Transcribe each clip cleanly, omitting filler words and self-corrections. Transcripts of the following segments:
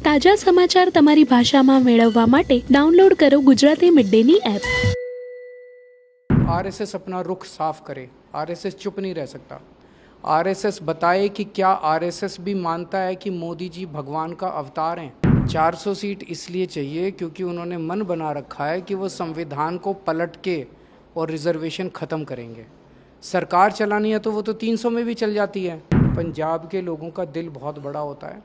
તાજા સમાચાર તમારી ભાષામાં મેળવવા માટે ડાઉનલોડ કરો ગુજરાતી મિડ ડેની એપ। आरएसएस अपना रुख साफ करे। आरएसएस चुप नहीं रह सकता। आरएसएस बताए कि क्या आरएसएस भी मानता है कि मोदी जी भगवान का अवतार हैं। 400 सीट इसलिए चाहिए क्योंकि उन्होंने मन बना रखा है कि वो संविधान को पलट के और रिजर्वेशन ख़त्म करेंगे। सरकार चलानी है तो वो तो 300 में भी चल जाती है। पंजाब के लोगों का दिल बहुत बड़ा होता है।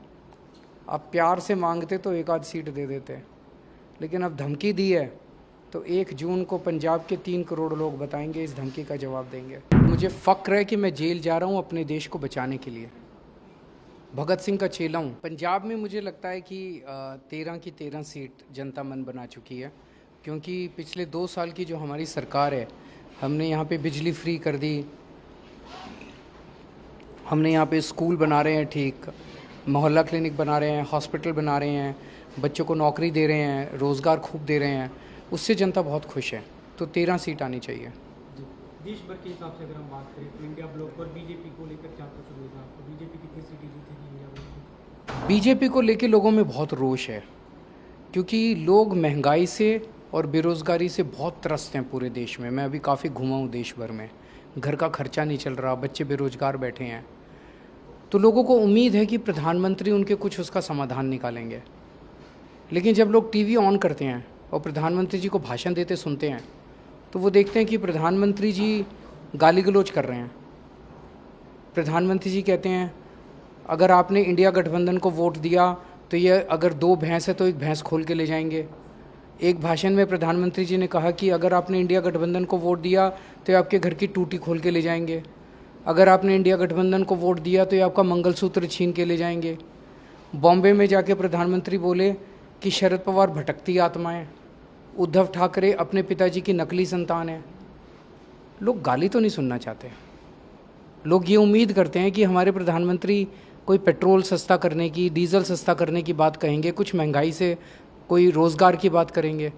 आप प्यार से मांगते तो एक आध सीट दे देते, लेकिन अब धमकी दी है तो 1 जून को पंजाब के 3 करोड़ लोग बताएंगे, इस धमकी का जवाब देंगे। मुझे फ़क्र है कि मैं जेल जा रहा हूँ अपने देश को बचाने के लिए। भगत सिंह का चेला हूँ। पंजाब में मुझे लगता है कि 13 की 13 सीट जनता मन बना चुकी है, क्योंकि पिछले 2 साल की जो हमारी सरकार है, हमने यहाँ पे बिजली फ्री कर दी, हमने यहाँ पे स्कूल बना रहे हैं ठीक, मोहल्ला क्लिनिक बना रहे हैं, हॉस्पिटल बना रहे हैं, बच्चों को नौकरी दे रहे हैं, रोज़गार खूब दे रहे हैं। उससे जनता बहुत खुश है। तो 13 सीट आनी चाहिए। देश भर के हिसाब से अगर हम बात करें तो इंडिया ब्लॉक पर बीजेपी को लेकर क्या कुछ हुआ था? तो बीजेपी कितनी सीटें जीतेगी इंडिया ब्लॉक में? बीजेपी को लेके लोगों में बहुत रोष है, क्योंकि लोग महंगाई से और बेरोज़गारी से बहुत त्रस्त हैं पूरे देश में। मैं अभी काफ़ी घूमा हूँ देश भर में। घर का खर्चा नहीं चल रहा, बच्चे बेरोज़गार बैठे हैं। तो लोगों को उम्मीद है कि प्रधानमंत्री उनके कुछ उसका समाधान निकालेंगे। लेकिन जब लोग टीवी ऑन करते हैं और प्रधानमंत्री जी को भाषण देते सुनते हैं, तो वो देखते हैं कि प्रधानमंत्री जी गाली गलौज कर रहे हैं। प्रधानमंत्री जी कहते हैं अगर आपने इंडिया गठबंधन को वोट दिया तो ये अगर 2 भैंस है तो 1 भैंस खोल के ले जाएंगे। एक भाषण में प्रधानमंत्री जी ने कहा कि अगर आपने इंडिया गठबंधन को वोट दिया तो ये आपके घर की टूटी खोल के ले जाएंगे। अगर आपने इंडिया गठबंधन को वोट दिया तो ये आपका मंगलसूत्र छीन के ले जाएंगे। बॉम्बे में जाके प्रधानमंत्री बोले कि शरद पवार भटकती आत्मा है, उद्धव ठाकरे अपने पिताजी की नकली संतान है। लोग गाली तो नहीं सुनना चाहते। लोग ये उम्मीद करते हैं कि हमारे प्रधानमंत्री कोई पेट्रोल सस्ता करने की, डीजल सस्ता करने की बात कहेंगे, कुछ महंगाई से कोई रोज़गार की बात करेंगे।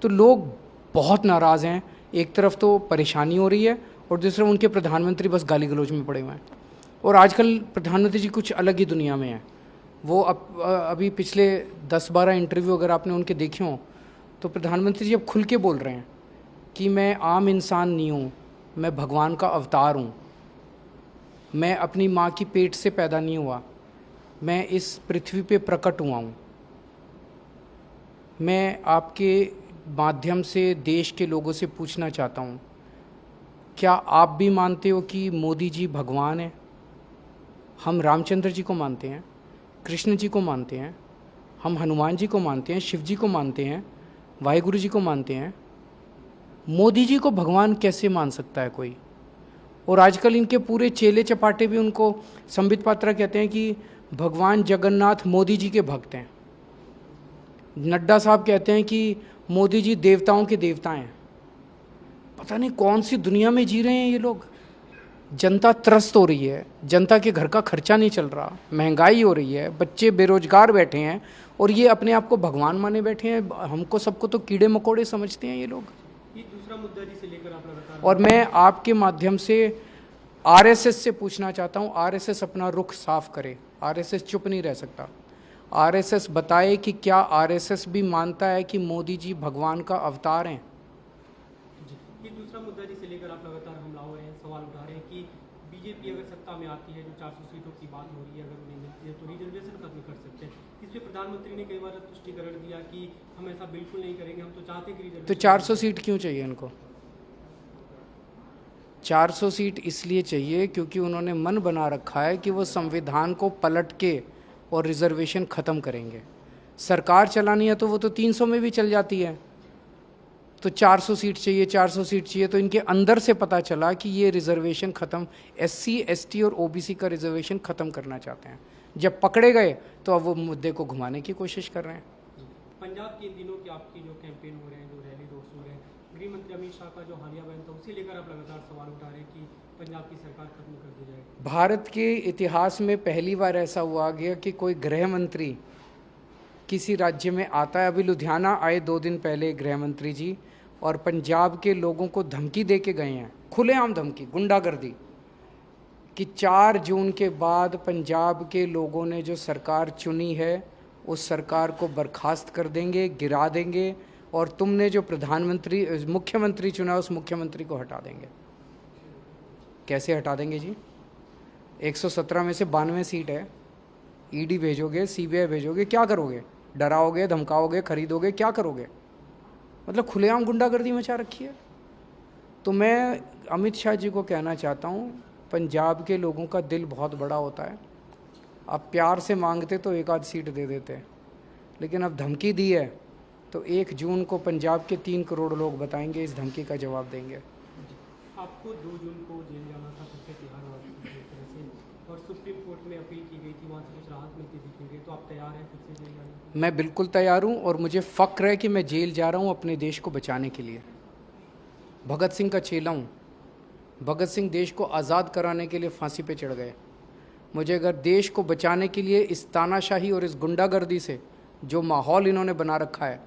तो लोग बहुत नाराज़ हैं। एक तरफ तो परेशानी हो रही है और दूसरा उनके प्रधानमंत्री बस गाली गलौज में पड़े हुए हैं। और आजकल प्रधानमंत्री जी कुछ अलग ही दुनिया में हैं। वो अभी पिछले 10-12 इंटरव्यू अगर आपने उनके देखे हों तो प्रधानमंत्री जी अब खुल के बोल रहे हैं कि मैं आम इंसान नहीं हूँ, मैं भगवान का अवतार हूँ। मैं अपनी माँ की पेट से पैदा नहीं हुआ, मैं इस पृथ्वी पे प्रकट हुआ हूँ। मैं आपके माध्यम से देश के लोगों से पूछना चाहता हूँ, क्या आप भी मानते हो कि मोदी जी भगवान हैं? हम रामचंद्र जी को मानते हैं, कृष्ण जी को मानते हैं, हम हनुमान जी को मानते हैं, शिव जी को मानते हैं, वाहिगुरु जी को मानते हैं। मोदी जी को भगवान कैसे मान सकता है कोई? और आजकल इनके पूरे चेले चपाटे भी उनको, संबित पात्रा कहते हैं कि भगवान जगन्नाथ मोदी जी के भक्त हैं। नड्डा साहब कहते हैं कि मोदी जी देवताओं के देवता हैं। पता नहीं कौन सी दुनिया में जी रहे हैं ये लोग। जनता त्रस्त हो रही है, जनता के घर का खर्चा नहीं चल रहा, महंगाई हो रही है, बच्चे बेरोजगार बैठे हैं और ये अपने आप को भगवान माने बैठे हैं। हमको सबको तो कीड़े मकोड़े समझते हैं ये लोग। ये दूसरा मुद्दा जिसे लेकर आप लगातार, और मैं आपके माध्यम से आरएसएस से पूछना चाहता हूँ, आरएसएस अपना रुख साफ करे। आरएसएस चुप नहीं रह सकता। आरएसएस बताए कि क्या आरएसएस भी मानता है कि मोदी जी भगवान का अवतार हैं। ये दूसरा मुद्दा जिसे लेकर आप लगातार हमला हो रहे हैं, सवाल उठा रहे हैं कि बीजेपी अगर सत्ता में आती है, जो 400 सीटों की बात हो रही है, अगर उन्हें मिलती है तो रिजर्वेशन खत्म कर सकते हैं। इस पर प्रधानमंत्री ने कई बार स्पष्टीकरण दिया कि हम ऐसा बिल्कुल नहीं करेंगे, हम तो चाहते हैं कि रिजर्वेशन। तो 400 सीट क्यों चाहिए इनको? 400 सीट इसलिए चाहिए क्योंकि उन्होंने मन बना रखा है कि वो संविधान को पलट के और रिजर्वेशन ख़त्म करेंगे। सरकार चलानी है तो वो तो 300 में भी चल जाती है। तो 400 सीट चाहिए, 400 सीट चाहिए। तो इनके अंदर से पता चला कि ये रिजर्वेशन ख़त्म, SC, ST और OBC का रिजर्वेशन ख़त्म करना चाहते हैं। जब पकड़े गए तो अब वो मुद्दे को घुमाने की कोशिश कर रहे हैं। पंजाब के इन दिनों की आपकी जो कैंपेन हो रहे हैं, जो रैली रोड शो रहे हैं, गृह मंत्री अमित शाह का जो हालिया बयान था उसे लेकर आप लगातार सवाल उठा रहे हैं कि पंजाब की सरकार खत्म कर दी जाए। भारत के इतिहास में पहली बार ऐसा हुआ गया कि कोई गृह मंत्री किसी राज्य में आता है। अभी लुधियाना आए 2 दिन पहले गृह मंत्री जी, और पंजाब के लोगों को धमकी दे के गए हैं, खुलेआम धमकी, गुंडागर्दी, कि 4 जून के बाद पंजाब के लोगों ने जो सरकार चुनी है उस सरकार को बर्खास्त कर देंगे, गिरा देंगे और तुमने जो मुख्यमंत्री चुना उस मुख्यमंत्री को हटा देंगे। कैसे हटा देंगे जी? 117 में से 92 सीट है, ईडी भेजोगे, सीबीआई भेजोगे, क्या करोगे? डराओगे, धमकाओगे, खरीदोगे, क्या करोगे? मतलब खुलेआम गुंडागर्दी मचा रखी है। तो मैं अमित शाह जी को कहना चाहता हूँ, पंजाब के लोगों का दिल बहुत बड़ा होता है। आप प्यार से मांगते तो एक आध सीट दे देते, लेकिन अब धमकी दी है तो 1 जून को पंजाब के 3 करोड़ लोग बताएंगे, इस धमकी का जवाब देंगे। आपको 2 जून को जेल जाना था, फिर से तिहाड़ तरह से, और सुप्रीम कोर्ट में अपील की गई थी, वहाँ से कुछ राहत मिलती दिख रही है, तो आप तैयार हैं फिर से जेल जाने को? मैं बिल्कुल तैयार हूँ और मुझे फ़क्र है कि मैं जेल जा रहा हूँ अपने देश को बचाने के लिए। भगत सिंह का चेला हूँ। भगत सिंह देश को आज़ाद कराने के लिए फांसी पे चढ़ गए। मुझे अगर देश को बचाने के लिए इस तानाशाही और इस गुंडागर्दी से जो माहौल इन्होंने बना रखा है,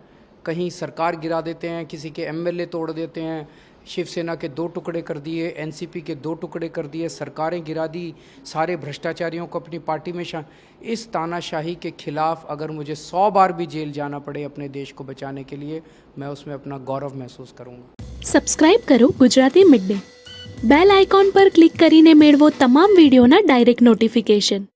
कहीं सरकार गिरा देते हैं, किसी के एमएलए तोड़ देते हैं, शिवसेना के 2 टुकड़े कर दिए, एनसीपी के 2 टुकड़े कर दिए, सरकारें गिरा दी, सारे भ्रष्टाचारियों को अपनी पार्टी में इस तानाशाही के खिलाफ अगर मुझे 100 बार भी जेल जाना पड़े अपने देश को बचाने के लिए, मैं उसमें अपना गौरव महसूस करूँगा। સબસ્ક્રાઇબ કરો Gujarati mid day bell icon પર ક્લિક કરીને મેળવો તમામ વિડીયોના ડાયરેક્ટ નોટિફિકેશન।